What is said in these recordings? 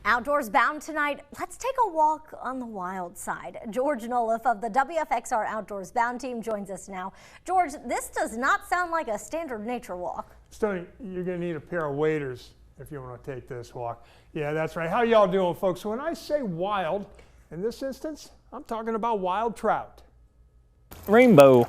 Outdoors bound tonight, let's take a walk on the wild side. George Noliff of the WFXR Outdoors Bound team joins us now. George, this does not sound like a standard nature walk. Stoney, you're going to need a pair of waders if you want to take this walk. Yeah, that's right. How y'all doing, folks? When I say wild, in this instance, I'm talking about wild trout. Rainbow.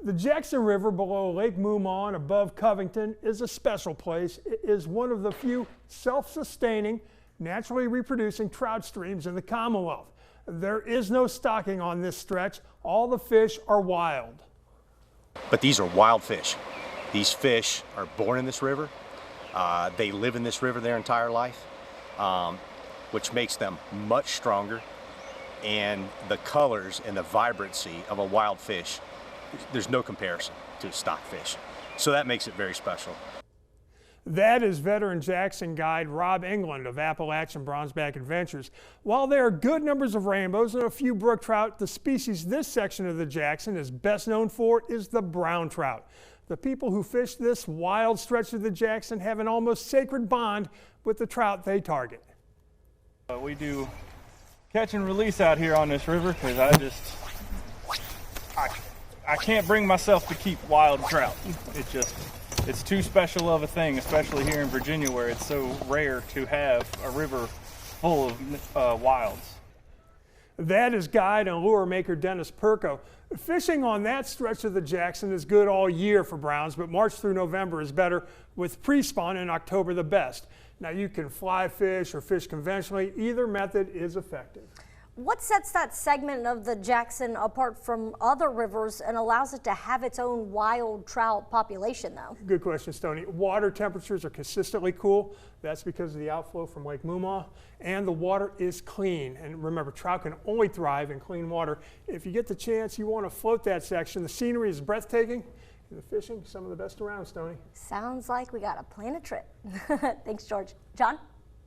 The Jackson River below Lake Mumon above Covington is a special place. It is one of the few self-sustaining, naturally reproducing trout streams in the Commonwealth. There is no stocking on this stretch. All the fish are wild. But these are wild fish. These fish are born in this river. They live in this river their entire life, which makes them much stronger. And the colors and the vibrancy of a wild fish, there's no comparison to a stock fish. So that makes it very special. That is veteran Jackson guide Rob England of Appalachian Bronzeback Adventures. While there are good numbers of rainbows and a few brook trout, the species this section of the Jackson is best known for is the brown trout. The people who fish this wild stretch of the Jackson have an almost sacred bond with the trout they target. We do catch and release out here on this river because I can't bring myself to keep wild trout. It's too special of a thing, especially here in Virginia where it's so rare to have a river full of wilds. That is guide and lure maker Dennis PERKO. Fishing on that stretch of the Jackson is good all year for browns, but March through November is better, with pre-spawn in October the best. Now you can fly fish or fish conventionally. Either method is effective. What sets that segment of the Jackson apart from other rivers and allows it to have its own wild trout population, though? Good question, Stoney. Water temperatures are consistently cool. That's because of the outflow from Lake Mumon, and the water is clean. And remember, trout can only thrive in clean water. If you get the chance, you want to float that section. The scenery is breathtaking, and the fishing, some of the best around, Stoney. Sounds like we got to plan a trip. Thanks, George. John?